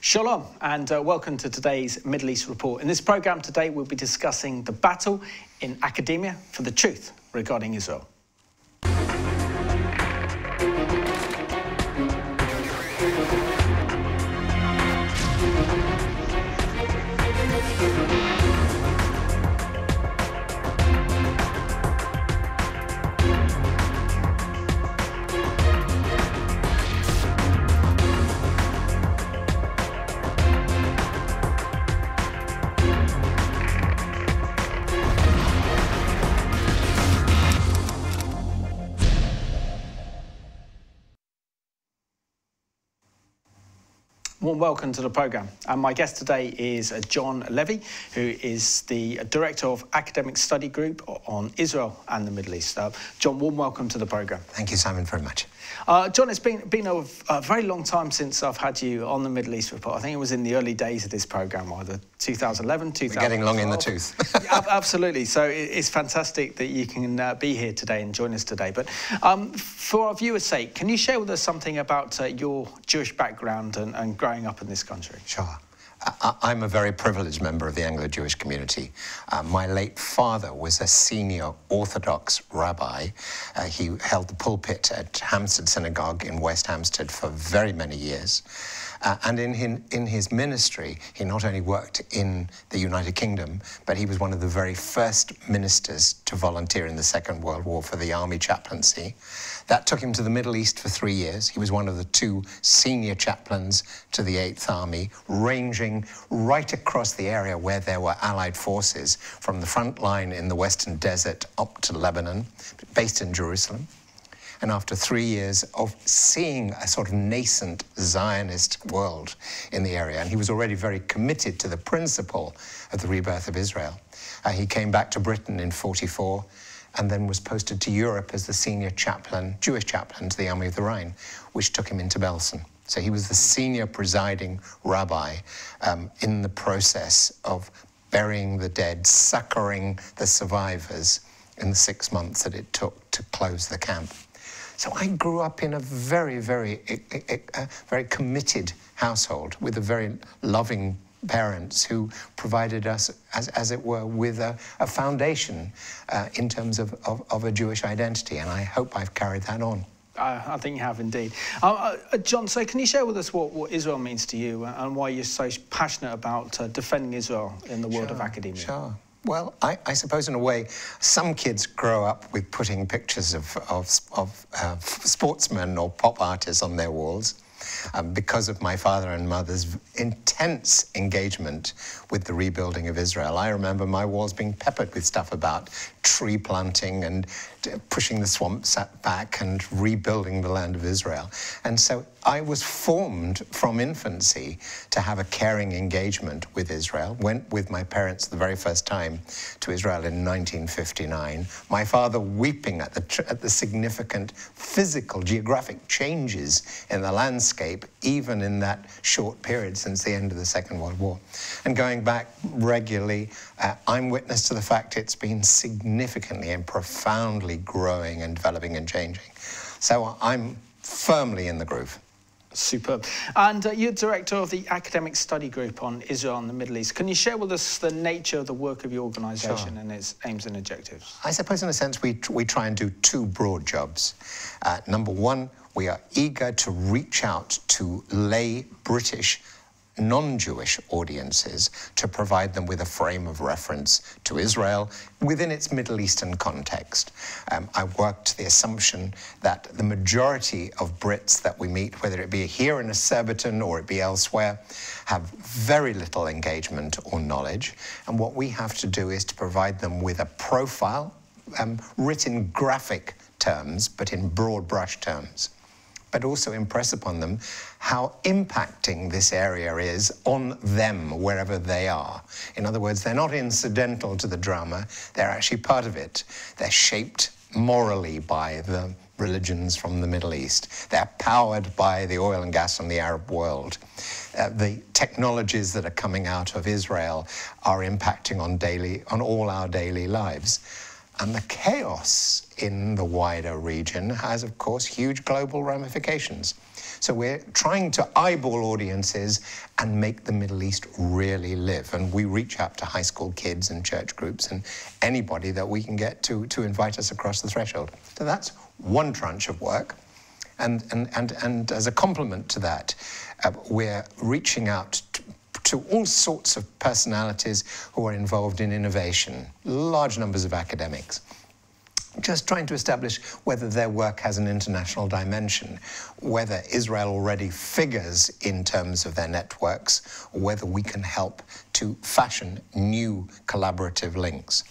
Shalom and welcome to today's Middle East Report. In this programme today we'll be discussing the battle in academia for the truth regarding Israel. Warm welcome to the programme. And my guest today is John Levy, who is the Director of Academic Study Group on Israel and the Middle East. John, warm welcome to the programme. Thank you, Simon, very much. John, it's been a very long time since I've had you on the Middle East Report. I think it was in the early days of this programme, either 2011, 2012. We're getting long in the tooth. Yeah, absolutely. So it's fantastic that you can be here today and join us today. But for our viewers' sake, can you share with us something about your Jewish background and growing up in this country? Sure. I'm a very privileged member of the Anglo-Jewish community. My late father was a senior Orthodox rabbi. He held the pulpit at Hampstead Synagogue in West Hampstead for very many years. And in his ministry, he not only worked in the United Kingdom, but he was one of the very first ministers to volunteer in the Second World War for the Army chaplaincy. That took him to the Middle East for 3 years. He was one of the 2 senior chaplains to the 8th Army, ranging right across the area where there were Allied forces, from the front line in the Western Desert up to Lebanon, based in Jerusalem. And after 3 years of seeing a sort of nascent Zionist world in the area, and he was already very committed to the principle of the rebirth of Israel, he came back to Britain in '44 and then was posted to Europe as the senior chaplain, Jewish chaplain to the Army of the Rhine, which took him into Belsen. So he was the senior presiding rabbi in the process of burying the dead, succoring the survivors in the 6 months that it took to close the camp. So I grew up in a very committed household with a very loving parents who provided us, as it were, with a foundation in terms of a Jewish identity, and I hope I've carried that on. I think you have indeed. John, so can you share with us what Israel means to you and why you're so passionate about defending Israel in the world of academia? Sure. Well, I suppose in a way, some kids grow up with putting pictures of sportsmen or pop artists on their walls. Because of my father and mother's intense engagement with the rebuilding of Israel, I remember my walls being peppered with stuff about tree planting and pushing the swamps back and rebuilding the land of Israel. And so I was formed from infancy to have a caring engagement with Israel. Went with my parents the very first time to Israel in 1959. My father weeping at the significant physical, geographic changes in the landscape, even in that short period since the end of the Second World War. And going back regularly, I'm witness to the fact it's been significantly and profoundly growing and developing and changing. So I'm firmly in the groove. Superb. And you're director of the Academic Study Group on Israel and the Middle East. Can you share with us the nature of the work of your organisation and its aims and objectives? I suppose in a sense we try and do 2 broad jobs. Number one, we are eager to reach out to lay British non-Jewish audiences to provide them with a frame of reference to Israel within its Middle Eastern context. I work to the assumption that the majority of Brits that we meet, whether it be here in a Surbiton or it be elsewhere, have very little engagement or knowledge. And what we have to do is to provide them with a profile, written in graphic terms, but in broad brush terms, but also impress upon them how impacting this area is on them wherever they are. In other words, they're not incidental to the drama, they're actually part of it. They're shaped morally by the religions from the Middle East. They're powered by the oil and gas from the Arab world. The technologies that are coming out of Israel are impacting on all our daily lives. And the chaos in the wider region has, of course, huge global ramifications. So we're trying to eyeball audiences and make the Middle East really live. And we reach out to high school kids and church groups and anybody that we can get to invite us across the threshold. So that's one tranche of work. And as a complement to that, we're reaching out to all sorts of personalities who are involved in innovation, large numbers of academics, just trying to establish whether their work has an international dimension, whether Israel already figures in terms of their networks, or whether we can help to fashion new collaborative links.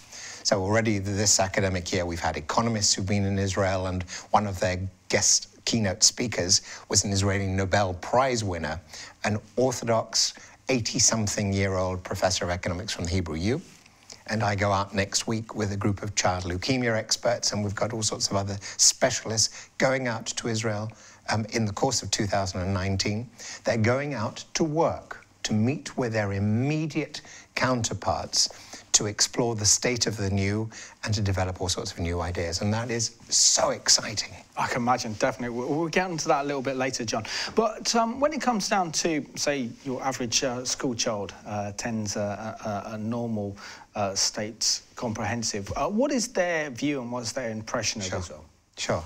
So already this academic year, we've had economists who've been in Israel, and one of their guest keynote speakers was an Israeli Nobel Prize winner, an Orthodox 80-something-year-old professor of economics from the Hebrew U. And I go out next week with a group of child leukemia experts, and we've got all sorts of other specialists going out to Israel in the course of 2019. They're going out to work, to meet with their immediate counterparts, to explore the state of the new and to develop all sorts of new ideas. And that is so exciting. I can imagine, definitely. We'll get into that a little bit later, John. But when it comes down to, say, your average school child attends a normal state comprehensive, what is their view and what's their impression of Israel? Sure.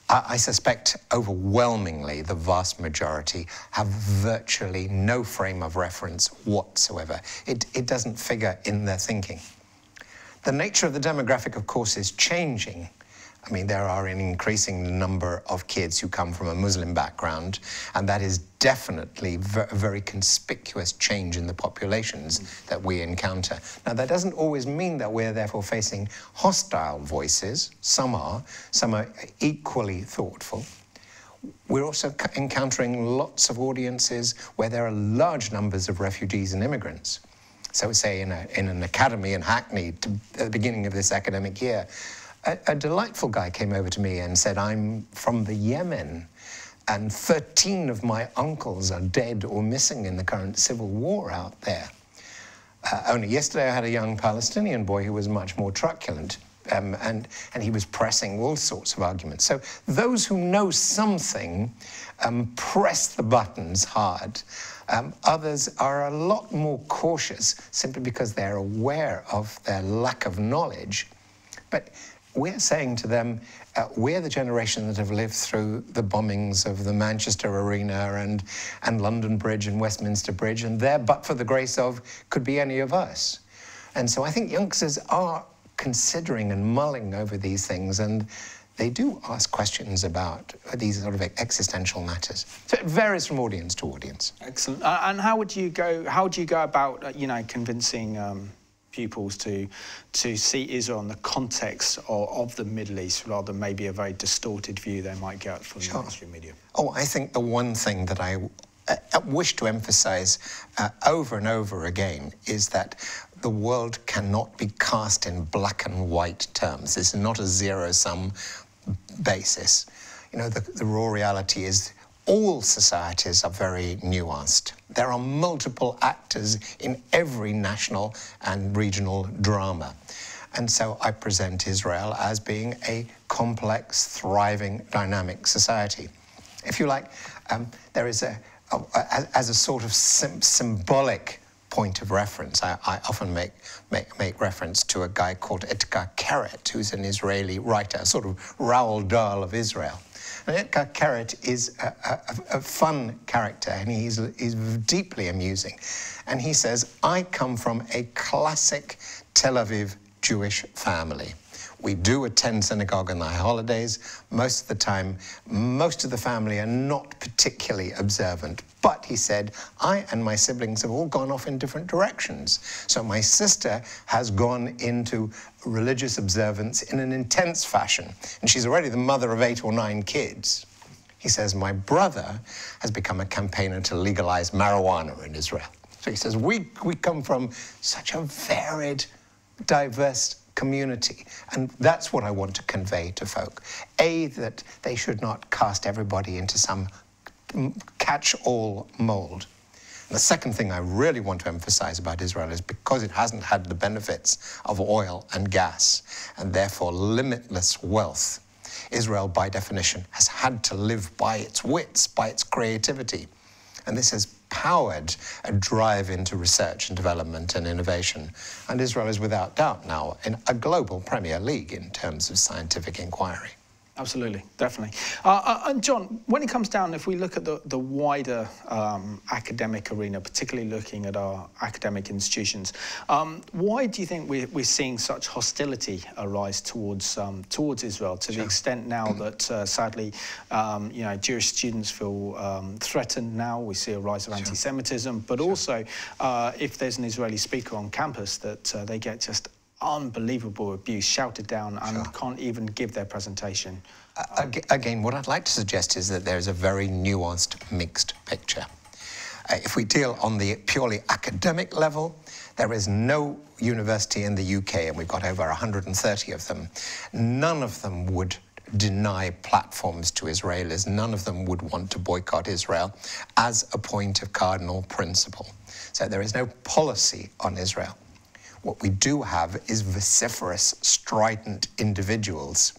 I suspect overwhelmingly the vast majority have virtually no frame of reference whatsoever. It doesn't figure in their thinking. The nature of the demographic, of course, is changing. I mean, there are an increasing number of kids who come from a Muslim background, and that is definitely a very conspicuous change in the populations that we encounter. Now, that doesn't always mean that we're therefore facing hostile voices. Some are equally thoughtful. We're also encountering lots of audiences where there are large numbers of refugees and immigrants. So say in an academy in Hackney at the beginning of this academic year, a delightful guy came over to me and said, I'm from the Yemen, and 13 of my uncles are dead or missing in the current civil war out there. Only yesterday I had a young Palestinian boy who was much more truculent, and he was pressing all sorts of arguments. So those who know something press the buttons hard. Others are a lot more cautious simply because they're aware of their lack of knowledge. But we're saying to them, we're the generation that have lived through the bombings of the Manchester Arena and London Bridge and Westminster Bridge, and there, but for the grace of, could be any of us. And so I think youngsters are considering and mulling over these things, and they do ask questions about these sort of existential matters. So it varies from audience to audience. Excellent. And how would you go about, convincing pupils to see Israel in the context of the Middle East rather than maybe a very distorted view they might get from the mainstream media? Oh, I think the one thing that I wish to emphasize over and over again is that the world cannot be cast in black and white terms. This is not a zero-sum basis. You know, the raw reality is all societies are very nuanced. There are multiple actors in every national and regional drama. And so I present Israel as being a complex, thriving, dynamic society. If you like, there is as a sort of symbolic point of reference, I often make reference to a guy called Edgar Keret, who's an Israeli writer, a sort of Roald Dahl of Israel. And Edgar Keret is a fun character, and he's deeply amusing. And he says, I come from a classic Tel Aviv Jewish family. We do attend synagogue on the holidays. Most of the time, most of the family are not particularly observant. But, he said, I and my siblings have all gone off in different directions. So my sister has gone into religious observance in an intense fashion. And she's already the mother of 8 or 9 kids. He says, my brother has become a campaigner to legalize marijuana in Israel. So he says, we come from such a varied, diverse community. And that's what I want to convey to folk. A, that they should not cast everybody into some catch-all mold. And the second thing I really want to emphasize about Israel is because it hasn't had the benefits of oil and gas, and therefore limitless wealth, Israel, by definition, has had to live by its wits, by its creativity. And this has powered a drive into research and development and innovation. And Israel is without doubt now in a global Premier League in terms of scientific inquiry. Absolutely, definitely. And John, when it comes down, if we look at the wider academic arena, particularly looking at our academic institutions, why do you think we're seeing such hostility arise towards Israel, to the extent now that sadly, Jewish students feel threatened now? We see a rise of anti-Semitism, but also if there's an Israeli speaker on campus, that they get just unbelievable abuse shouted down and can't even give their presentation. Again, what I'd like to suggest is that there's a very nuanced, mixed picture. If we deal on the purely academic level, there is no university in the UK, and we've got over 130 of them, none of them would deny platforms to Israelis. None of them would want to boycott Israel as a point of cardinal principle. So there is no policy on Israel. What we do have is vociferous, strident individuals.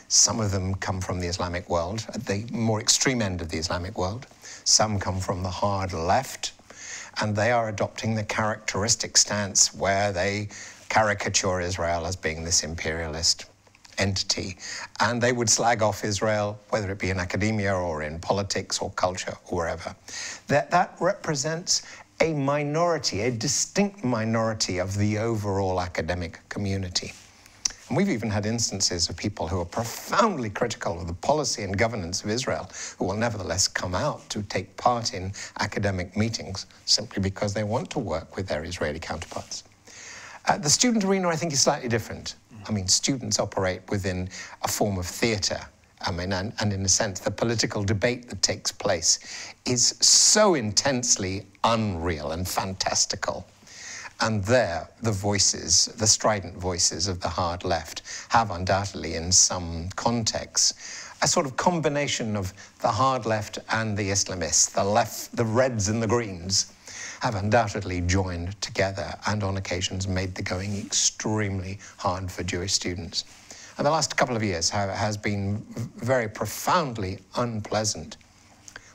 Some of them come from the Islamic world, at the more extreme end of the Islamic world. Some come from the hard left, and they are adopting the characteristic stance where they caricature Israel as being this imperialist entity. And they would slag off Israel, whether it be in academia or in politics or culture or wherever. That represents a minority, a distinct minority of the overall academic community. And we've even had instances of people who are profoundly critical of the policy and governance of Israel, who will nevertheless come out to take part in academic meetings simply because they want to work with their Israeli counterparts. The student arena, I think, is slightly different. I mean, students operate within a form of theatre. I mean, and in a sense, the political debate that takes place is so intensely unreal and fantastical. And there, the voices, the strident voices of the hard left have undoubtedly, in some contexts, a sort of combination of the hard left and the Islamists, the left, the reds and the greens, have undoubtedly joined together and on occasions made the going extremely hard for Jewish students. And the last couple of years has been very profoundly unpleasant.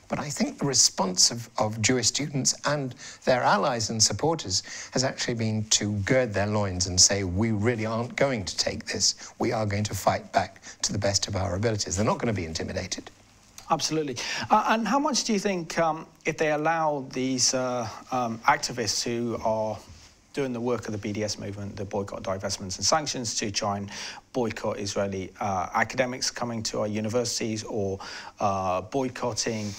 But I think the response of Jewish students and their allies and supporters has actually been to gird their loins and say, we really aren't going to take this. We are going to fight back to the best of our abilities. They're not going to be intimidated. Absolutely. And how much do you think, if they allow these activists who are doing the work of the BDS movement, the boycott, divestments and sanctions, to try and boycott Israeli academics coming to our universities, or boycotting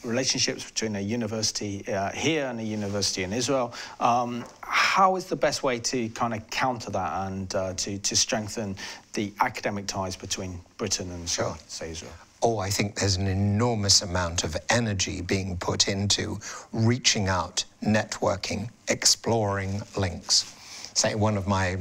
relationships between a university here and a university in Israel, how is the best way to kind of counter that and to strengthen the academic ties between Britain and, say, Israel? Oh, I think there's an enormous amount of energy being put into reaching out, networking, exploring links. Say, one of my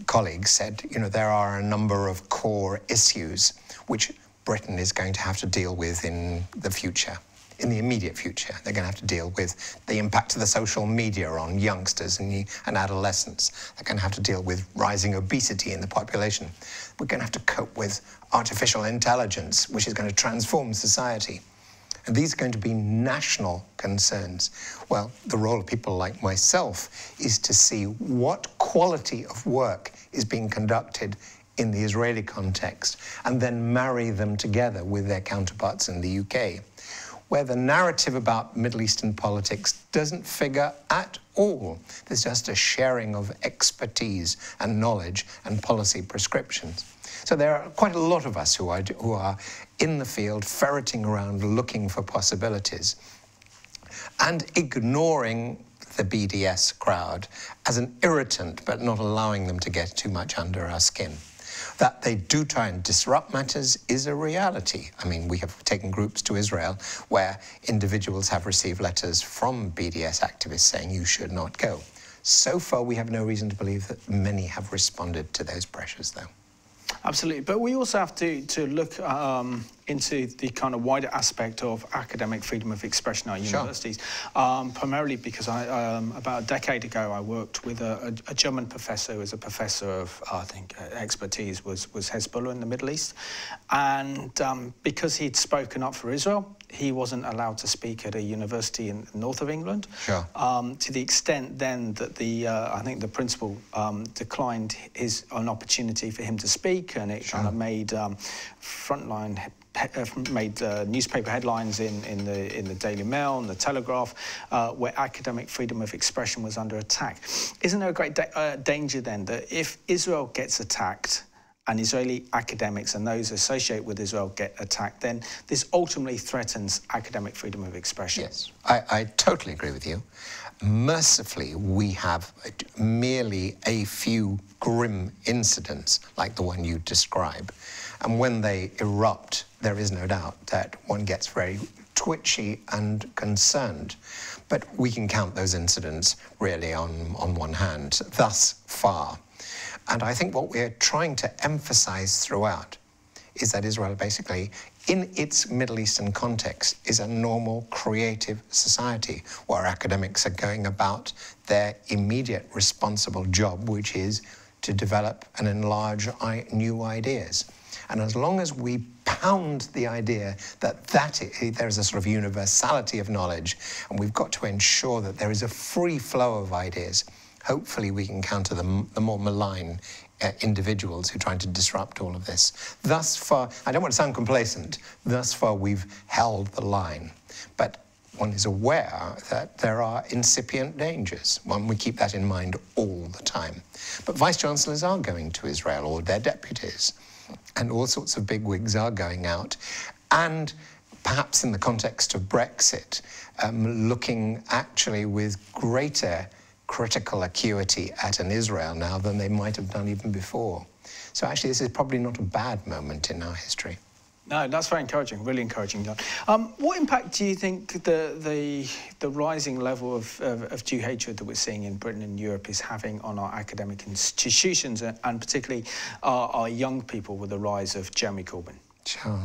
colleagues said, you know, there are a number of core issues which Britain is going to have to deal with in the future, in the immediate future. They're going to have to deal with the impact of the social media on youngsters and adolescents. They're going to have to deal with rising obesity in the population. We're going to have to cope with artificial intelligence, which is going to transform society. And these are going to be national concerns. Well, the role of people like myself is to see what quality of work is being conducted in the Israeli context, and then marry them together with their counterparts in the UK, where the narrative about Middle Eastern politics doesn't figure at all. There's just a sharing of expertise and knowledge and policy prescriptions. So there are quite a lot of us who are in the field, ferreting around, looking for possibilities, and ignoring the BDS crowd as an irritant, but not allowing them to get too much under our skin. That they do try and disrupt matters is a reality. I mean, we have taken groups to Israel where individuals have received letters from BDS activists saying you should not go. So far, we have no reason to believe that many have responded to those pressures, though. Absolutely, but we also have to look into the kind of wider aspect of academic freedom of expression at universities, primarily because about a decade ago I worked with a German professor who was a professor of, I think, expertise was Hezbollah in the Middle East. And because he'd spoken up for Israel, he wasn't allowed to speak at a university in the north of England. To the extent then that I think the principal declined an opportunity for him to speak, and it kind of made newspaper headlines in the Daily Mail and the Telegraph, where academic freedom of expression was under attack. Isn't there a great danger then that if Israel gets attacked, and Israeli academics and those associated with Israel get attacked, then this ultimately threatens academic freedom of expression? Yes, I totally agree with you. Mercifully, we have merely a few grim incidents like the one you describe. And when they erupt, there is no doubt that one gets very twitchy and concerned. But we can count those incidents really on one hand, thus far. And I think what we're trying to emphasize throughout is that Israel basically, in its Middle Eastern context, is a normal, creative society where academics are going about their immediate responsible job, which is to develop and enlarge new ideas. And as long as we pound the idea that there is a sort of universality of knowledge, and we've got to ensure that there is a free flow of ideas, hopefully we can counter the more malign individuals who are trying to disrupt all of this. Thus far, I don't want to sound complacent, thus far we've held the line. But one is aware that there are incipient dangers. We keep that in mind all the time. But vice-chancellors are going to Israel, or their deputies, and all sorts of bigwigs are going out. And perhaps in the context of Brexit, looking actually with greater critical acuity at an Israel now than they might have done even before. So actually this is probably not a bad moment in our history. No, that's very encouraging, really encouraging, John. What impact do you think the rising level of Jew hatred that we're seeing in Britain and Europe is having on our academic institutions, and particularly our young people with the rise of Jeremy Corbyn? Sure.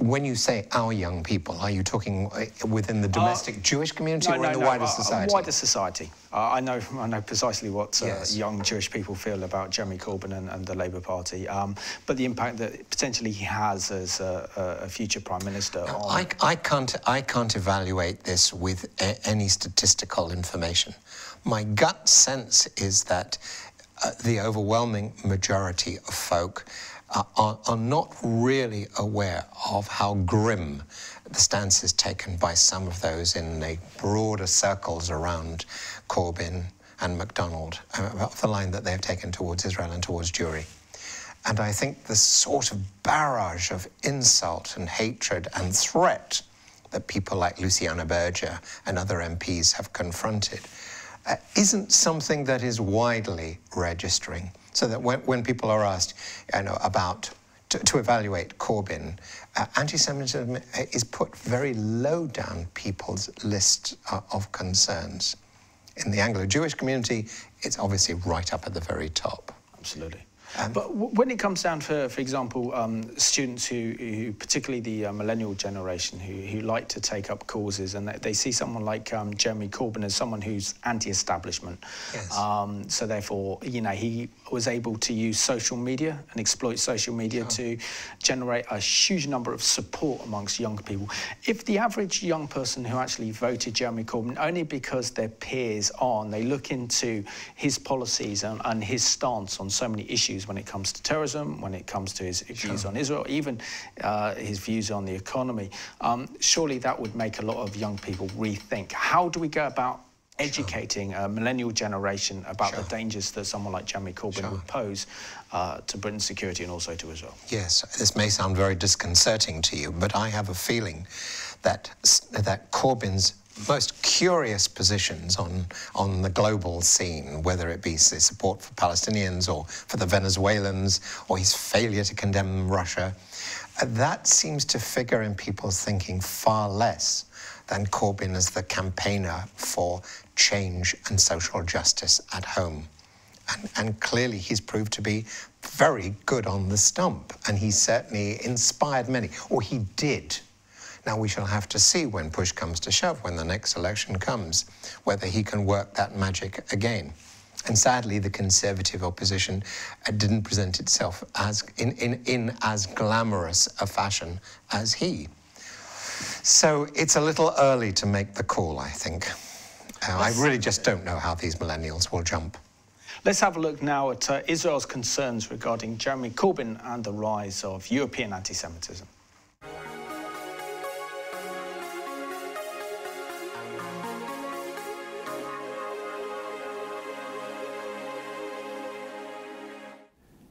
When you say our young people, are you talking within the domestic Jewish community or in the wider society? Wider society. I know precisely what young Jewish people feel about Jeremy Corbyn and the Labour Party, but the impact that potentially he has as a future Prime Minister. I can't evaluate this with any statistical information. My gut sense is that the overwhelming majority of folk are not really aware of how grim the stance is taken by some of those in the broader circles around Corbyn and MacDonald, of the line that they've taken towards Israel and towards Jewry. And I think the sort of barrage of insult and hatred and threat that people like Luciana Berger and other MPs have confronted isn't something that is widely registering. So that when people are asked, about to evaluate Corbyn, anti-Semitism is put very low down people's list of concerns. In the Anglo-Jewish community, it's obviously right up at the very top. Absolutely. But when it comes down to, for example, students who particularly the millennial generation, who like to take up causes, and they see someone like Jeremy Corbyn as someone who's anti-establishment. Yes. So therefore, he was able to use social media and exploit social media to generate a huge number of support amongst young people. If the average young person who actually voted Jeremy Corbyn only because their peers they look into his policies and his stance on so many issues, when it comes to terrorism, when it comes to his views on Israel, even his views on the economy, surely that would make a lot of young people rethink. How do we go about educating a millennial generation about the dangers that someone like Jeremy Corbyn would pose to Britain's security and also to Israel? Yes, this may sound very disconcerting to you, but I have a feeling that Corbyn's most curious positions on the global scene, whether it be his support for Palestinians or for the Venezuelans, or his failure to condemn Russia, that seems to figure in people's thinking far less than Corbyn as the campaigner for change and social justice at home. And clearly he's proved to be very good on the stump, and he certainly inspired many, or he did. Now we shall have to see when push comes to shove, when the next election comes, whether he can work that magic again. And sadly, the Conservative opposition didn't present itself as in as glamorous a fashion as he. So it's a little early to make the call, I think. I really just don't know how these millennials will jump. Let's have a look now at Israel's concerns regarding Jeremy Corbyn and the rise of European anti-Semitism.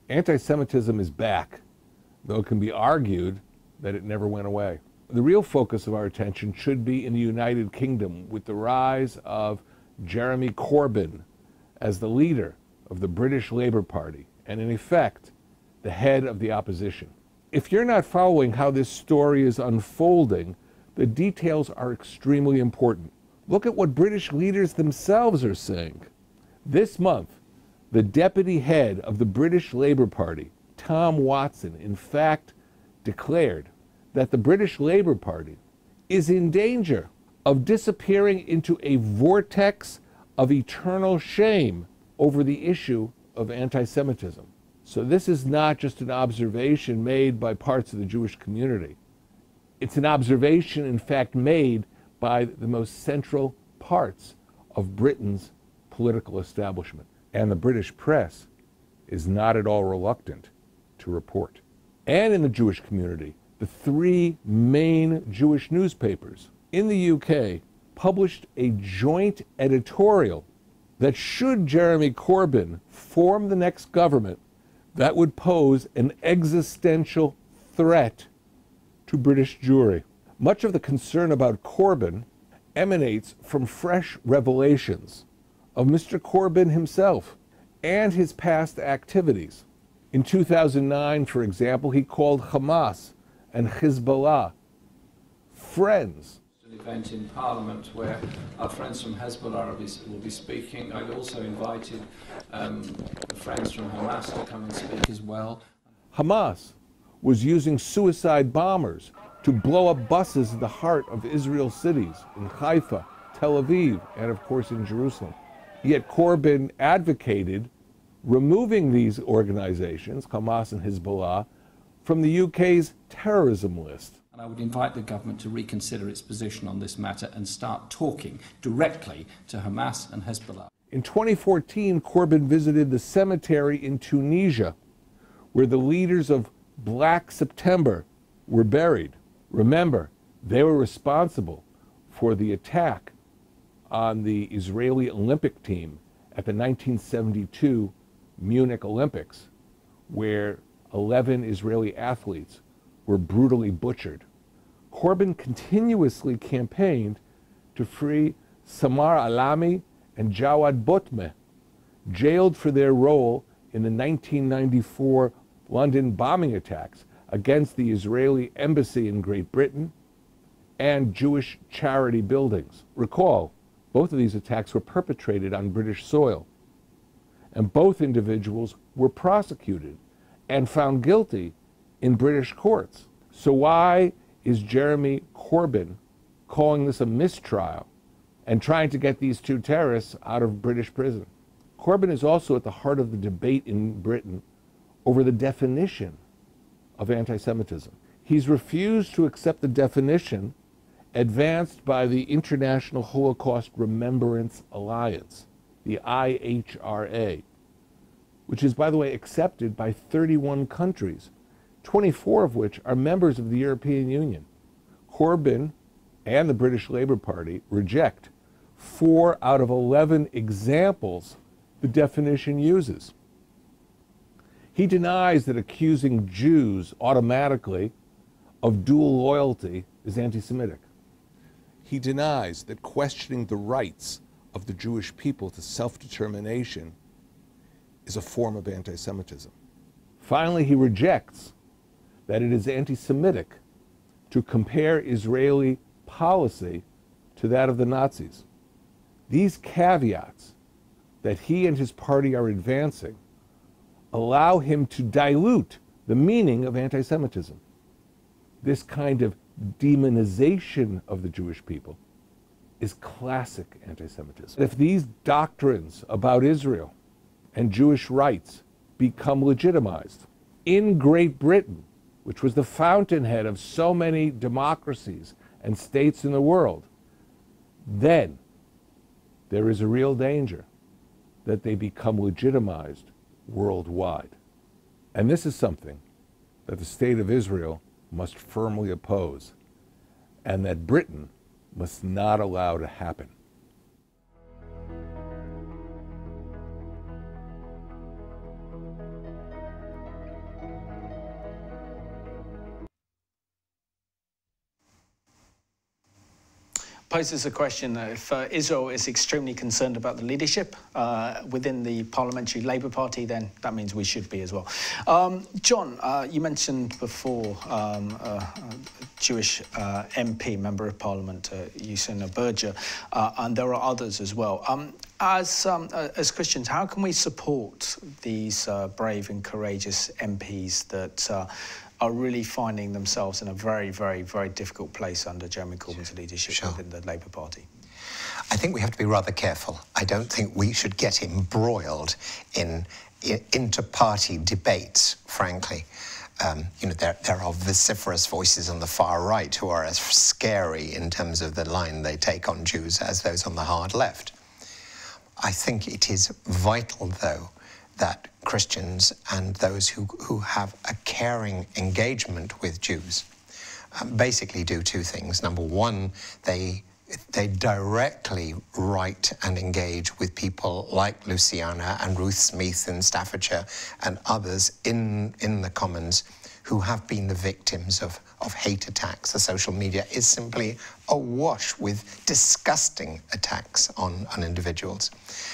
Anti-Semitism is back, though it can be argued that it never went away. The real focus of our attention should be in the United Kingdom, with the rise of Jeremy Corbyn as the leader of the British Labour Party, and in effect, the head of the opposition. If you're not following how this story is unfolding, the details are extremely important. Look at what British leaders themselves are saying. This month, the deputy head of the British Labour Party, Tom Watson, in fact declared that the British Labour Party is in danger of disappearing into a vortex of eternal shame over the issue of anti-Semitism. So this is not just an observation made by parts of the Jewish community. It's an observation, in fact, made by the most central parts of Britain's political establishment. And the British press is not at all reluctant to report. And in the Jewish community, the three main Jewish newspapers in the UK published a joint editorial that should Jeremy Corbyn form the next government, that would pose an existential threat to British Jewry. Much of the concern about Corbyn emanates from fresh revelations of Mr. Corbyn himself and his past activities. In 2009, for example, he called Hamas and Hezbollah friends. An event in Parliament where our friends from Hezbollah will be speaking. I'd also invited friends from Hamas to come and speak as well. Hamas was using suicide bombers to blow up buses in the heart of Israel's cities, in Haifa, Tel Aviv, and of course in Jerusalem. Yet Corbyn advocated removing these organizations, Hamas and Hezbollah, from the UK's terrorism list. And I would invite the government to reconsider its position on this matter and start talking directly to Hamas and Hezbollah. In 2014, Corbyn visited the cemetery in Tunisia, where the leaders of Black September were buried. Remember, they were responsible for the attack on the Israeli Olympic team at the 1972 Munich Olympics, where 11 Israeli athletes were brutally butchered. Corbyn continuously campaigned to free Samar Alami and Jawad Botmeh, jailed for their role in the 1994 London bombing attacks against the Israeli embassy in Great Britain and Jewish charity buildings. Recall, both of these attacks were perpetrated on British soil, and both individuals were prosecuted and found guilty in British courts. So why is Jeremy Corbyn calling this a mistrial and trying to get these two terrorists out of British prison? Corbyn is also at the heart of the debate in Britain over the definition of anti-Semitism. He's refused to accept the definition advanced by the International Holocaust Remembrance Alliance, the IHRA, which is, by the way, accepted by 31 countries, 24 of which are members of the European Union. Corbyn and the British Labour Party reject 4 out of 11 examples the definition uses. He denies that accusing Jews automatically of dual loyalty is anti-Semitic. He denies that questioning the rights of the Jewish people to self-determination is a form of anti-Semitism. Finally, he rejects that it is anti-Semitic to compare Israeli policy to that of the Nazis. These caveats that he and his party are advancing allow him to dilute the meaning of anti-Semitism. This kind of demonization of the Jewish people is classic anti-Semitism. If these doctrines about Israel and Jewish rights become legitimized in Great Britain, which was the fountainhead of so many democracies and states in the world, then there is a real danger that they become legitimized worldwide. And this is something that the state of Israel must firmly oppose, and that Britain must not allow to happen. Poses a question that if Israel is extremely concerned about the leadership within the Parliamentary Labour Party, then that means we should be as well. John, you mentioned before a Jewish MP, Member of Parliament, Yusina Berger, and there are others as well. As Christians, how can we support these brave and courageous MPs that are really finding themselves in a very, very, very difficult place under Jeremy Corbyn's leadership within the Labour Party? I think we have to be rather careful. I don't think we should get embroiled in inter-party debates, frankly. You know, there are vociferous voices on the far right who are as scary in terms of the line they take on Jews as those on the hard left. I think it is vital, though, that Christians and those who have a caring engagement with Jews basically do two things. Number one, they directly write and engage with people like Luciana and Ruth Smith in Staffordshire and others in the Commons who have been the victims of hate attacks. The social media is simply awash with disgusting attacks on individuals.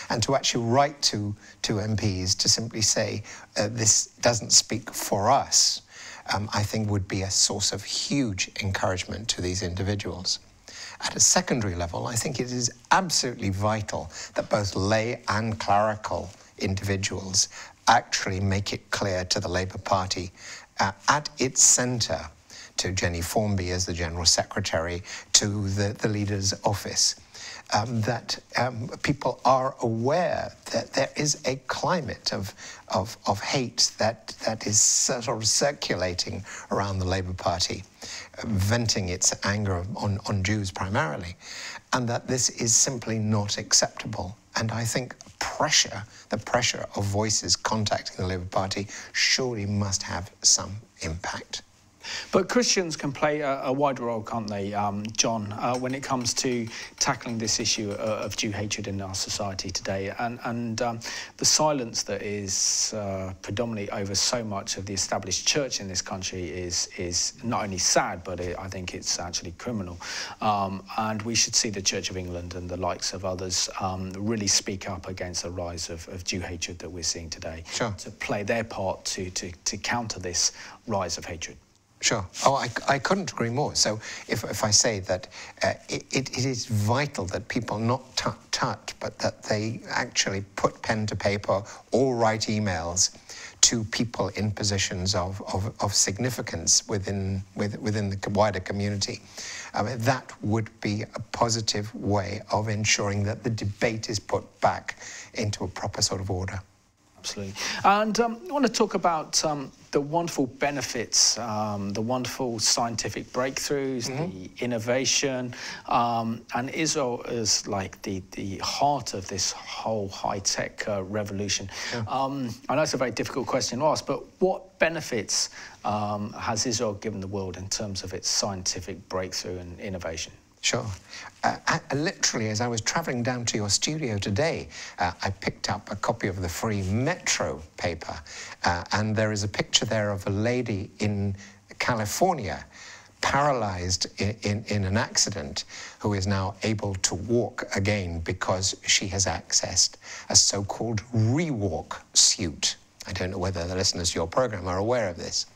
And to actually write to MPs to simply say, this doesn't speak for us, I think would be a source of huge encouragement to these individuals. At a secondary level, I think it is absolutely vital that both lay and clerical individuals actually make it clear to the Labour Party at its centre, to Jenny Formby as the General Secretary, to the Leader's Office, that people are aware that there is a climate of hate that is sort of circulating around the Labour Party, venting its anger on Jews primarily, and that this is simply not acceptable. And I think the pressure of voices contacting the Labour Party surely must have some impact. But Christians can play a wide role, can't they, John, when it comes to tackling this issue of Jew hatred in our society today, and the silence that is predominantly over so much of the established church in this country is not only sad, but I think it's actually criminal. And we should see the Church of England and the likes of others really speak up against the rise of Jew hatred that we're seeing today, to play their part to counter this rise of hatred. Sure. Oh, I couldn't agree more. So if I say that it is vital that people not tut, but that they actually put pen to paper or write emails to people in positions of significance within the wider community. That would be a positive way of ensuring that the debate is put back into a proper sort of order. Absolutely. And I want to talk about the wonderful benefits, the wonderful scientific breakthroughs, the innovation, and Israel is like the heart of this whole high-tech revolution. I know it's a very difficult question to ask, but what benefits has Israel given the world in terms of its scientific breakthrough and innovation? Sure. Literally, as I was travelling down to your studio today, I picked up a copy of the free Metro paper, and there is a picture there of a lady in California, paralyzed in an accident, who is now able to walk again because she has accessed a so-called rewalk suit. I don't know whether the listeners to your program are aware of this.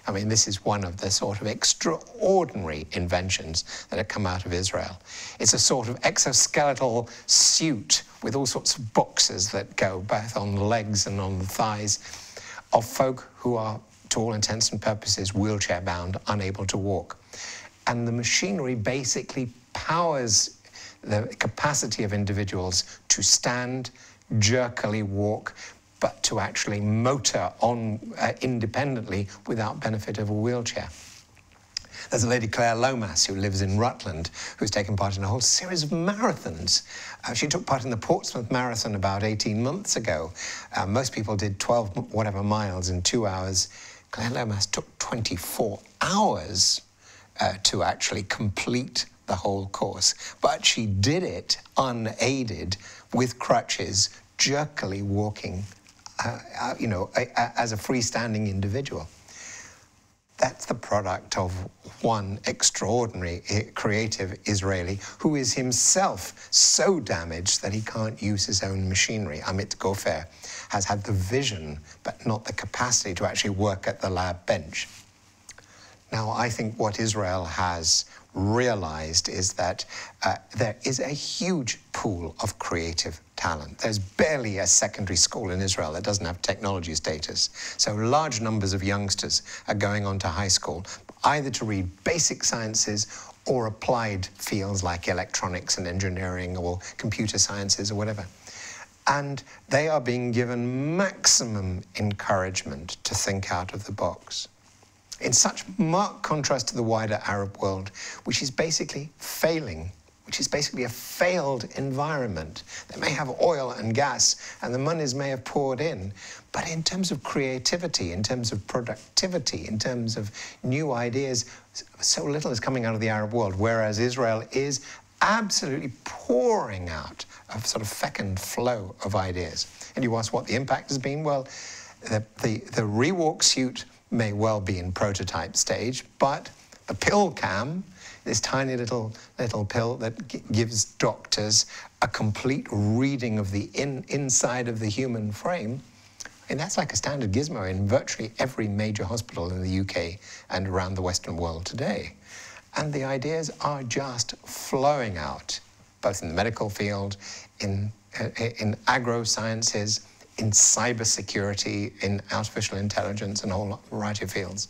I mean, this is one of the sort of extraordinary inventions that have come out of Israel. It's a sort of exoskeletal suit with all sorts of boxes that go both on the legs and on the thighs of folk who are, to all intents and purposes, wheelchair-bound, unable to walk. And the machinery basically powers the capacity of individuals to stand, jerkily walk, but to actually motor on independently without benefit of a wheelchair. There's a lady, Claire Lomas, who lives in Rutland, who's taken part in a whole series of marathons. She took part in the Portsmouth Marathon about 18 months ago. Most people did 12 whatever miles in 2 hours. Claire Lomas took 24 hours to actually complete the whole course. But she did it unaided, with crutches, jerkily walking, you know, as a freestanding individual. That's the product of one extraordinary creative Israeli who is himself so damaged that he can't use his own machinery. Amit Gofer has had the vision, but not the capacity to actually work at the lab bench. Now, I think what Israel has realized is that there is a huge pool of creative talent. There's barely a secondary school in Israel that doesn't have technology status. So large numbers of youngsters are going on to high school, either to read basic sciences or applied fields like electronics and engineering or computer sciences or whatever. And they are being given maximum encouragement to think out of the box, in such marked contrast to the wider Arab world, which is basically failing, which is basically a failed environment. They may have oil and gas, and the monies may have poured in, but in terms of creativity, in terms of productivity, in terms of new ideas, so little is coming out of the Arab world, whereas Israel is absolutely pouring out a sort of fecund flow of ideas. And you ask what the impact has been? Well, the rewalk suit may well be in prototype stage, but the pill cam, this tiny little pill that gives doctors a complete reading of the inside of the human frame, and that's like a standard gizmo in virtually every major hospital in the UK and around the Western world today. And the ideas are just flowing out, both in the medical field, in agro-sciences, in cybersecurity, in artificial intelligence, and a whole variety of fields.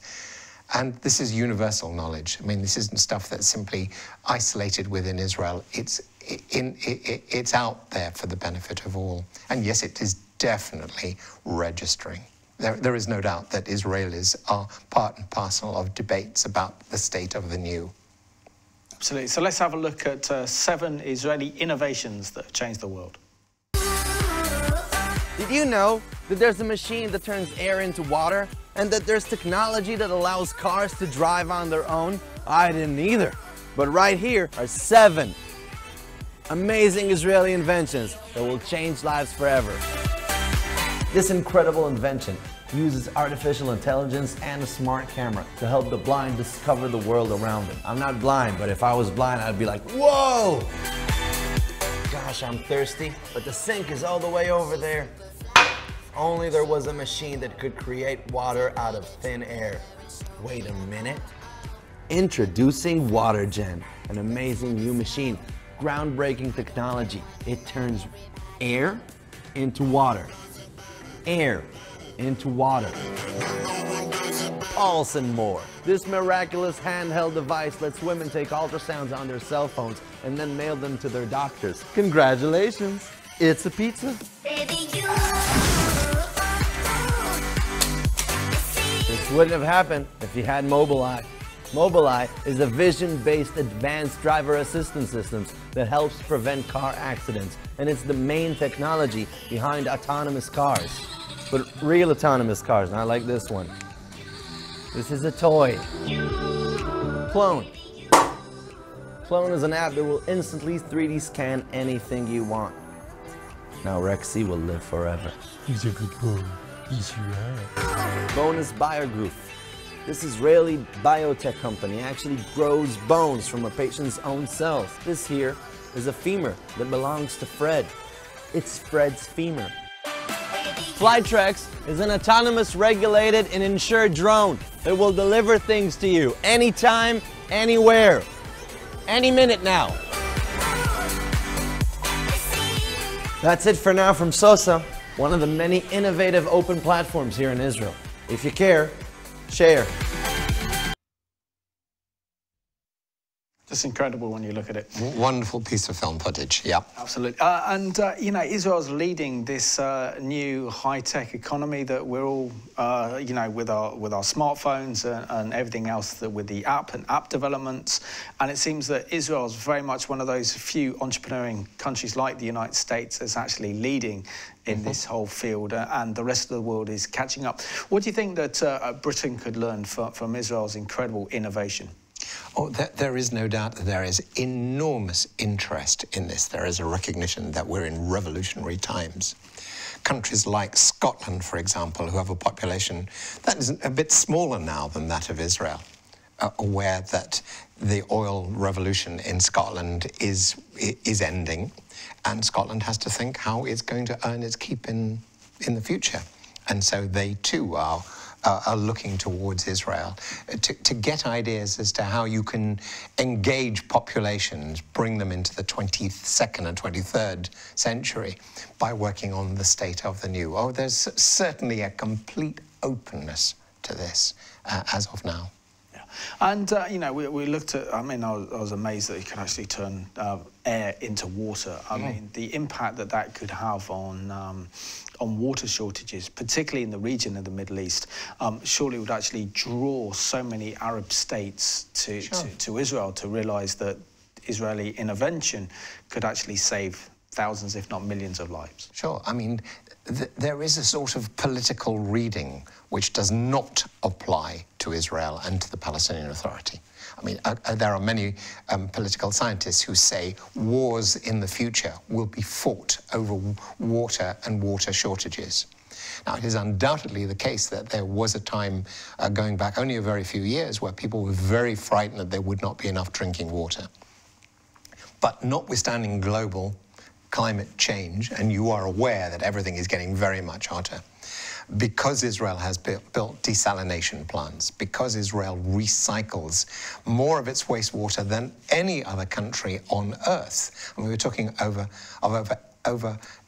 And this is universal knowledge. I mean, this isn't stuff that's simply isolated within Israel. It's out there for the benefit of all. And yes, it is definitely registering. There is no doubt that Israelis are part and parcel of debates about the state of the new. Absolutely. So let's have a look at 7 Israeli innovations that have changed the world. Did you know that there's a machine that turns air into water, and that there's technology that allows cars to drive on their own? I didn't either. But right here are 7 amazing Israeli inventions that will change lives forever. This incredible invention uses artificial intelligence and a smart camera to help the blind discover the world around them. I'm not blind, but if I was blind, I'd be like, whoa! Gosh, I'm thirsty, but the sink is all the way over there. Only there was a machine that could create water out of thin air. Wait a minute. Introducing WaterGen, an amazing new machine. Groundbreaking technology. It turns air into water. Air into water. Pulse and more. This miraculous handheld device lets women take ultrasounds on their cell phones and then mail them to their doctors. Congratulations, it's a pizza. This wouldn't have happened if you had Mobileye. Mobileye is a vision-based advanced driver assistance system that helps prevent car accidents, and it's the main technology behind autonomous cars. But real autonomous cars, not like this one. This is a toy. Clone. Clone is an app that will instantly 3D scan anything you want. Now Rexy will live forever. He's a good boy. Yes, you are. Bonus Biogroup. This Israeli biotech company actually grows bones from a patient's own cells. This here is a femur that belongs to Fred. It's Fred's femur. Flytrex is an autonomous, regulated, and insured drone. that will deliver things to you anytime, anywhere, any minute now. That's it for now from SOSA, one of the many innovative open platforms here in Israel. If you care, share. Just incredible when you look at it. Wonderful piece of film footage, yeah. Absolutely. You know, Israel's leading this new high-tech economy that we're all, you know, with our smartphones and everything else, that with the app developments. And it seems that Israel is very much one of those few entrepreneuring countries like the United States that's actually leading in this whole field, and the rest of the world is catching up. What do you think that Britain could learn from Israel's incredible innovation? Oh, there is no doubt that there is enormous interest in this. There is a recognition that we're in revolutionary times. Countries like Scotland, for example, who have a population that is a bit smaller now than that of Israel, are aware that the oil revolution in Scotland is ending, and Scotland has to think how it's going to earn its keep in the future. And so they too are looking towards Israel to get ideas as to how you can engage populations, bring them into the 22nd and 23rd century by working on the state of the new. Oh, there's certainly a complete openness to this as of now. Yeah. And, you know, we looked at, I mean, I was amazed that you could actually turn air into water. I mean, the impact that could have on water shortages, particularly in the region of the Middle East, surely would actually draw so many Arab states to Israel to realise that Israeli intervention could actually save thousands, if not millions, of lives. Sure. I mean, there is a sort of political reading which does not apply to Israel and to the Palestinian Authority. I mean, there are many political scientists who say wars in the future will be fought over water and water shortages. Now, it is undoubtedly the case that there was a time going back only a very few years where people were very frightened that there would not be enough drinking water. But notwithstanding global climate change, and you are aware that everything is getting very much hotter, because Israel has built desalination plants, because Israel recycles more of its wastewater than any other country on earth. And we were talking over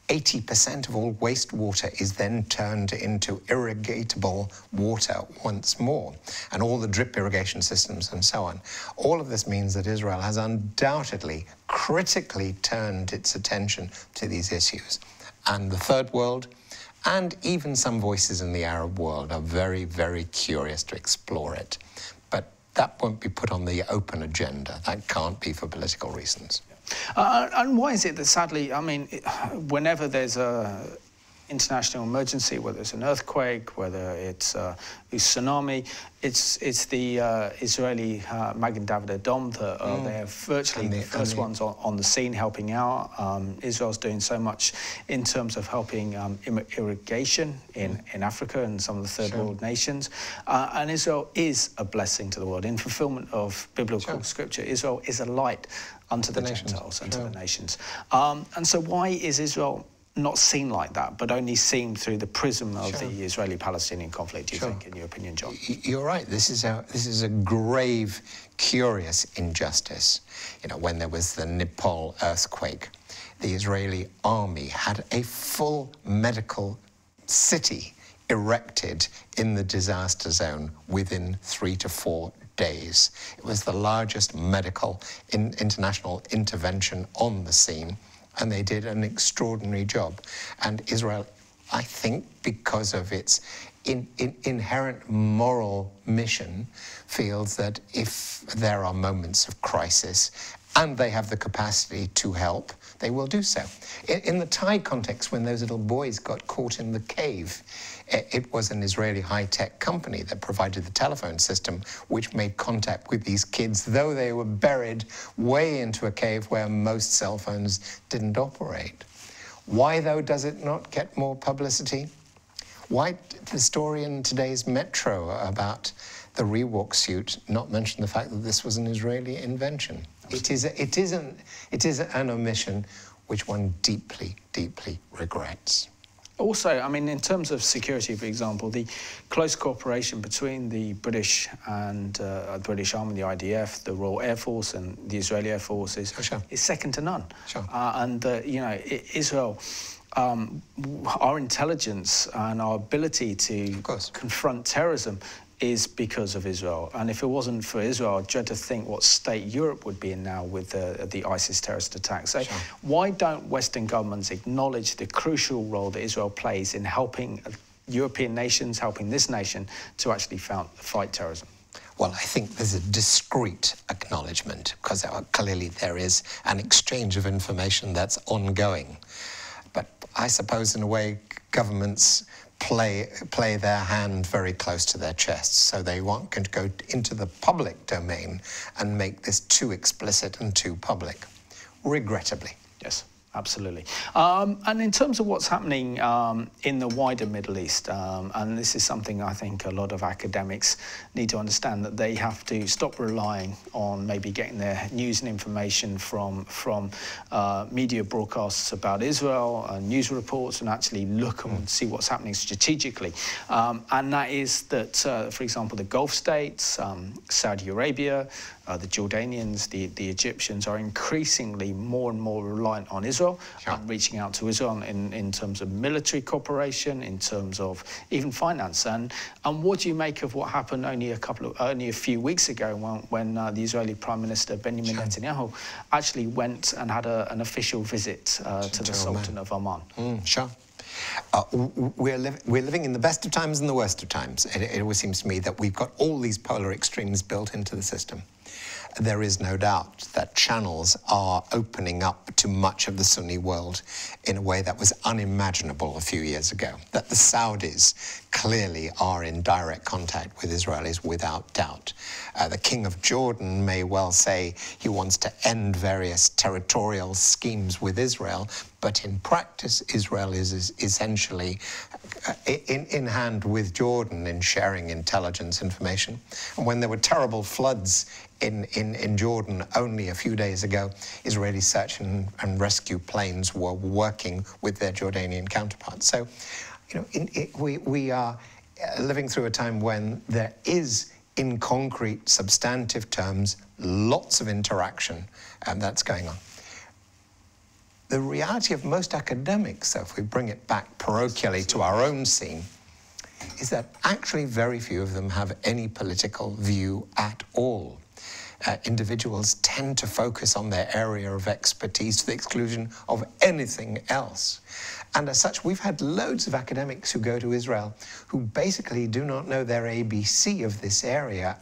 80% of all wastewater is then turned into irrigatable water once more, and all the drip irrigation systems and so on. All of this means that Israel has undoubtedly critically turned its attention to these issues. And the third world, and even some voices in the Arab world, are very, very curious to explore it. But that won't be put on the open agenda. That can't be for political reasons. And why is it that, sadly, I mean, whenever there's a international emergency, whether it's an earthquake, whether it's a tsunami, it's the Israeli Magen David Adom that are there virtually the first ones on the scene helping out. Israel's doing so much in terms of helping irrigation in Africa and some of the third world nations. And Israel is a blessing to the world. In fulfillment of biblical scripture, Israel is a light unto the Gentiles and to the nations. And so why is Israel not seen like that, but only seen through the prism of the Israeli-Palestinian conflict, do you think, in your opinion, John? You're right. This is a grave, curious injustice. You know, when there was the Nepal earthquake, the Israeli army had a full medical city erected in the disaster zone within 3 to 4 days. It was the largest medical international intervention on the scene, and they did an extraordinary job. And Israel, I think, because of its inherent moral mission, feels that if there are moments of crisis and they have the capacity to help, they will do so. In the Thai context, when those little boys got caught in the cave, it was an Israeli high-tech company that provided the telephone system which made contact with these kids, though they were buried way into a cave where most cell phones didn't operate. Why, though, does it not get more publicity? Why did the story in today's Metro about the Rewalk suit not mention the fact that this was an Israeli invention? It is an omission which one deeply, deeply regrets. also, I mean, in terms of security, for example, the close cooperation between the British and the British Army, the IDF, the Royal Air Force, and the Israeli Air Force is second to none. Sure. You know, Israel. Our intelligence and our ability to confront terrorism is because of Israel. And if it wasn't for Israel, I dread to think what state Europe would be in now with the ISIS terrorist attacks. So why don't Western governments acknowledge the crucial role that Israel plays in helping European nations, helping this nation to actually fight terrorism? Well, I think there's a discrete acknowledgement, because clearly there is an exchange of information that's ongoing. But I suppose, in a way, governments play their hand very close to their chests, so they want to go into the public domain and make this too explicit and too public, regrettably. Yes. Absolutely. And in terms of what's happening in the wider Middle East, and this is something I think a lot of academics need to understand, that they have to stop relying on maybe getting their news and information from media broadcasts about Israel, news reports, and actually look and see what's happening strategically. And that is that, for example, the Gulf states, Saudi Arabia, the Jordanians, the Egyptians are increasingly more and more reliant on Israel, and reaching out to Israel in terms of military cooperation, in terms of even finance. And what do you make of what happened only a few weeks ago when the Israeli Prime Minister Benjamin Netanyahu actually went and had an official visit to the Sultan of Oman? We're living in the best of times and the worst of times. It always seems to me that we've got all these polar extremes built into the system. There is no doubt that channels are opening up to much of the Sunni world in a way that was unimaginable a few years ago. That the Saudis clearly are in direct contact with Israelis without doubt. The King of Jordan may well say he wants to end various territorial schemes with Israel, but in practice, Israel is essentially in hand with Jordan in sharing intelligence information. And when there were terrible floods in Jordan only a few days ago, Israeli search and rescue planes were working with their Jordanian counterparts. So, you know, we are living through a time when there is, in concrete, substantive terms, lots of interaction, and that's going on. The reality of most academics, though, if we bring it back parochially to our own scene, is that actually very few of them have any political view at all. Individuals tend to focus on their area of expertise to the exclusion of anything else. And as such, we've had loads of academics who go to Israel who basically do not know their ABC of this area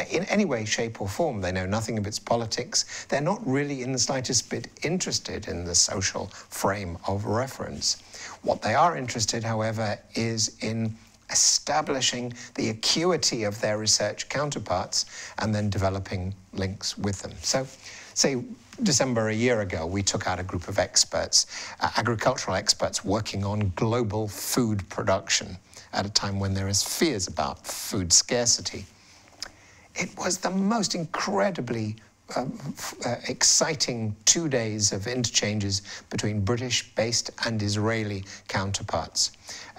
in any way, shape or form. They know nothing of its politics. They're not really in the slightest bit interested in the social frame of reference. What they are interested, however, is in establishing the acuity of their research counterparts and then developing links with them. So, say, December a year ago, we took out a group of experts, agricultural experts working on global food production at a time when there is fears about food scarcity. It was the most incredibly exciting 2 days of interchanges between British-based and Israeli counterparts,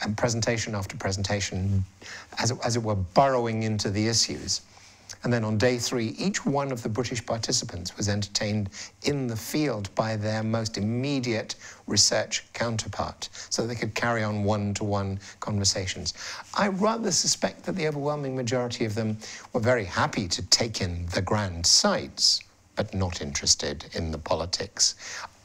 and presentation after presentation, as it were, burrowing into the issues. And then on day 3, each one of the British participants was entertained in the field by their most immediate research counterpart, so they could carry on one-to-one conversations. I rather suspect that the overwhelming majority of them were very happy to take in the grand sights, but not interested in the politics,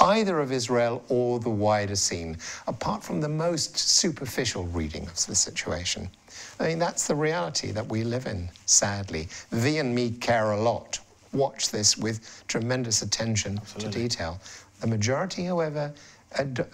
either of Israel or the wider scene, apart from the most superficial reading of the situation. I mean, that's the reality that we live in, sadly. Vi and me care a lot, watch this with tremendous attention to detail. The majority, however,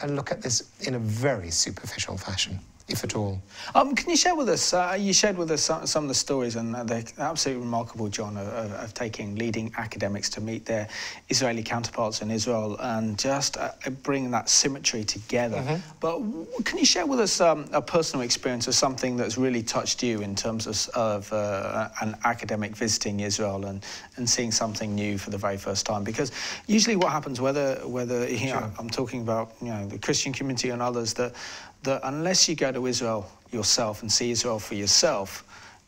look at this in a very superficial fashion, if at all. Can you share with us, you shared with us some of the stories, and they're absolutely remarkable, John, of taking leading academics to meet their Israeli counterparts in Israel and just bringing that symmetry together. But can you share with us a personal experience of something that's really touched you in terms of an academic visiting Israel and seeing something new for the very first time? Because usually what happens, whether you know, I'm talking about, you know, the Christian community and others, that that unless you go to Israel yourself and see Israel for yourself,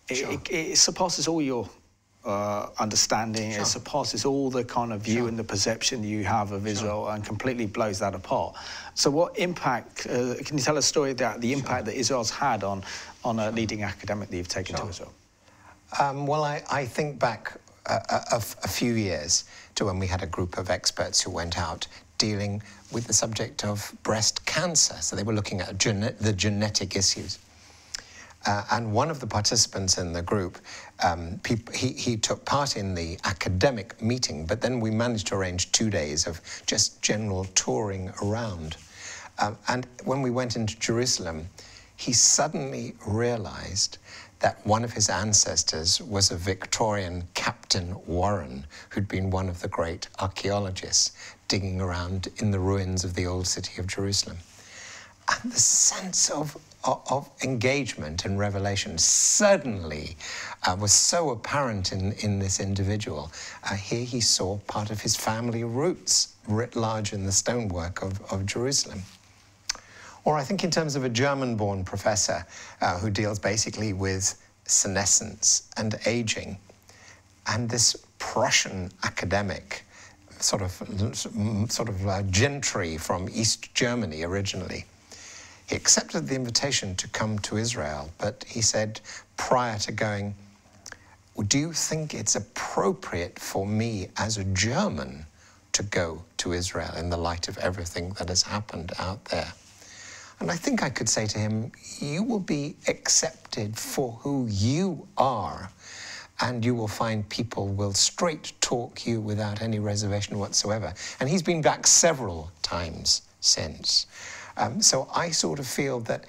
it surpasses all your understanding. It surpasses all the kind of view and the perception you have of Israel, and completely blows that apart. So what impact, can you tell a story about the impact that Israel's had on a leading academic that you've taken to Israel? Well, I think back a few years to when we had a group of experts who went out dealing with the subject of breast cancer. So they were looking at the genetic issues. And one of the participants in the group, he took part in the academic meeting, but then we managed to arrange 2 days of just general touring around. And when we went into Jerusalem, he suddenly realized that one of his ancestors was a Victorian Captain Warren, who'd been one of the great archaeologists digging around in the ruins of the old city of Jerusalem. And the sense of engagement and revelation suddenly was so apparent in this individual. Here he saw part of his family roots writ large in the stonework of Jerusalem. Or I think in terms of a German-born professor who deals basically with senescence and aging, and this Prussian academic, sort of gentry from East Germany originally. He accepted the invitation to come to Israel, but he said prior to going, do you think it's appropriate for me as a German to go to Israel in the light of everything that has happened out there? And I think I could say to him, you will be accepted for who you are, and you will find people will straight talk you without any reservation whatsoever. And he's been back several times since. So I sort of feel that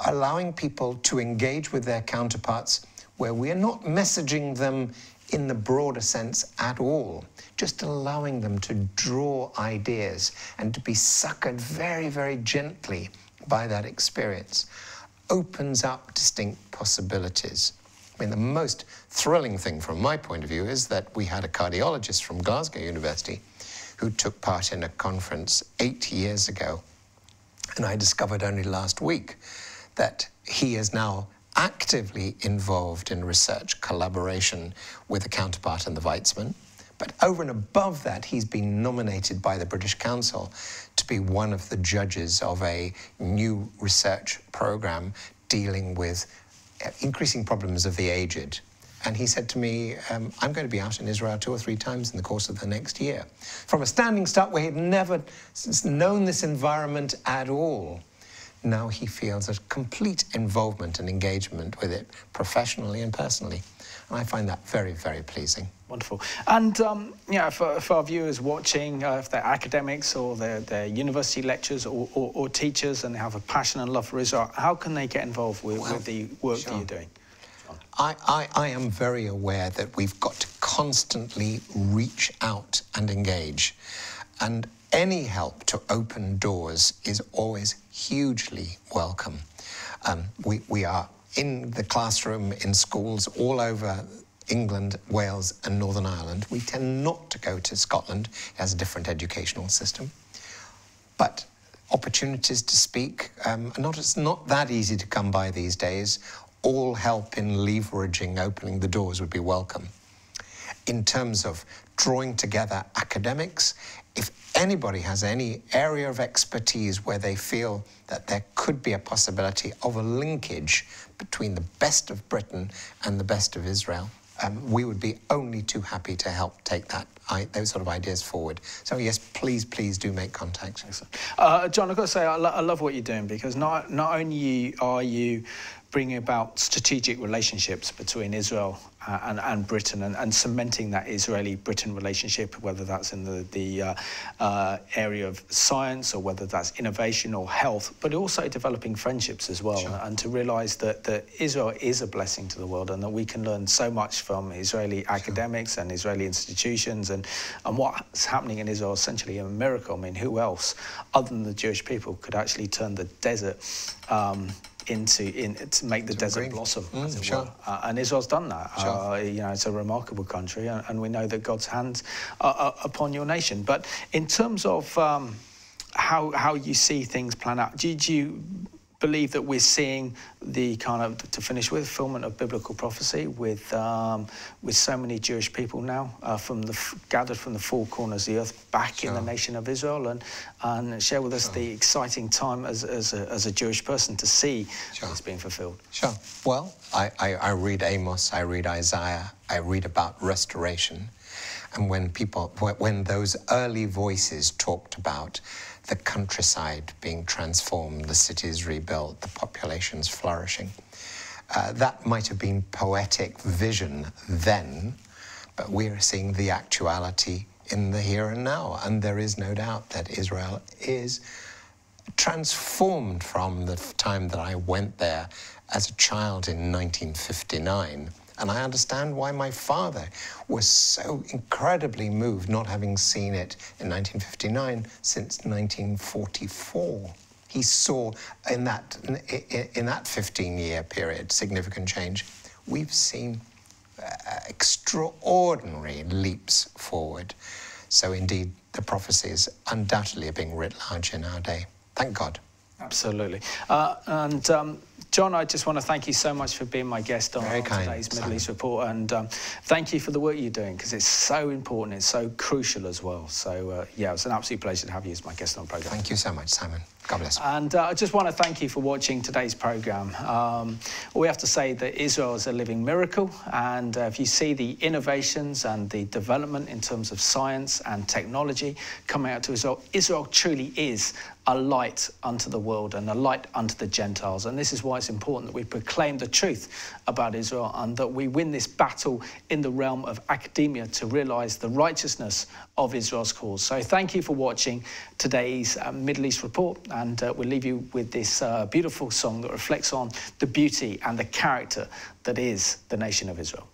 allowing people to engage with their counterparts where we are not messaging them in the broader sense at all, just allowing them to draw ideas and to be suckered very, very gently by that experience, opens up distinct possibilities. I mean, the most thrilling thing from my point of view is that we had a cardiologist from Glasgow University who took part in a conference 8 years ago. And I discovered only last week that he is now actively involved in research collaboration with a counterpart in the Weizmann. But over and above that, he's been nominated by the British Council to be one of the judges of a new research program dealing with increasing problems of the aged. And he said to me, I'm going to be out in Israel 2 or 3 times in the course of the next year. From a standing start where he'd never known this environment at all, now he feels a complete involvement and engagement with it, professionally and personally. And I find that very, very pleasing. Wonderful. And yeah, for our viewers watching, if they're academics or they're university lecturers or teachers and they have a passion and love for Israel, how can they get involved with the work that you're doing? I am very aware that we've got to constantly reach out and engage. And any help to open doors is always hugely welcome. We are in the classroom in schools all over England, Wales and Northern Ireland. We tend not to go to Scotland. It has a different educational system. But opportunities to speak, it's not that easy to come by these days. All help in leveraging, opening the doors would be welcome. In terms of drawing together academics, if anybody has any area of expertise where they feel that there could be a possibility of a linkage between the best of Britain and the best of Israel, we would be only too happy to help take those sort of ideas forward. So yes, please do make contact. Excellent. John, I've got to say, I love what you're doing, because not only are you bringing about strategic relationships between Israel and Britain and cementing that Israeli-Britain relationship, whether that's in the area of science or whether that's innovation or health, but also developing friendships as well. Sure. And to realise that Israel is a blessing to the world and that we can learn so much from Israeli academics and Israeli institutions, and what's happening in Israel is essentially a miracle. I mean, who else other than the Jewish people could actually turn the desert to make the desert blossom, as it were. And Israel's done that. You know, it's a remarkable country, and we know that God's hands are upon your nation. But in terms of how you see things plan out. Do you believe that we're seeing the kind of, to finish with, fulfillment of biblical prophecy with so many Jewish people now gathered from the four corners of the earth back in the nation of Israel, and share with us the exciting time as a Jewish person to see this being fulfilled? Sure. Well, I read Amos, I read Isaiah, I read about restoration, and when those early voices talked about the countryside being transformed, the cities rebuilt, the populations flourishing. That might have been poetic vision then, but we're seeing the actuality in the here and now. And there is no doubt that Israel is transformed from the time that I went there as a child in 1959. And I understand why my father was so incredibly moved, not having seen it in 1959 since 1944. He saw in that 15-year period significant change. We've seen extraordinary leaps forward. So indeed, the prophecies undoubtedly are being writ large in our day. Thank God. Absolutely. John, I just want to thank you so much for being my guest on today's Middle East Report, and thank you for the work you're doing, because it's so important, it's so crucial as well. So, yeah, it's an absolute pleasure to have you as my guest on the programme. Thank you so much, Simon. God bless you. And I just want to thank you for watching today's programme. We have to say that Israel is a living miracle, and if you see the innovations and the development in terms of science and technology coming out to Israel, Israel truly is a light unto the world and a light unto the Gentiles. And this is why it's important that we proclaim the truth about Israel, and that we win this battle in the realm of academia to realise the righteousness of Israel's cause. So thank you for watching today's Middle East Report, and we'll leave you with this beautiful song that reflects on the beauty and the character that is the nation of Israel.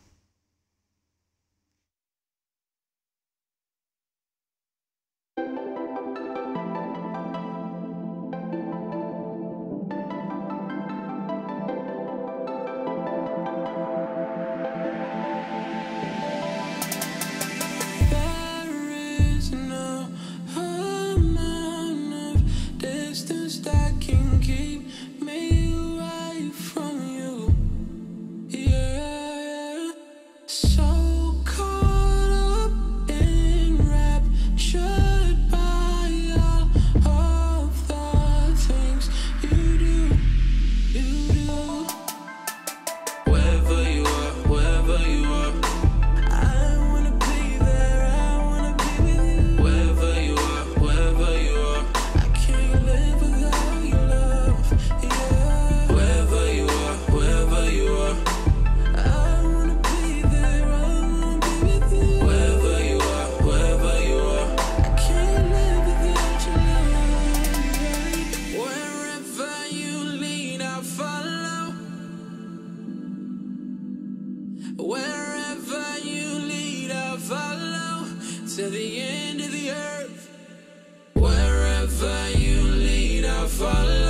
Wherever you lead, I'll follow to the end of the earth. Wherever you lead, I'll follow.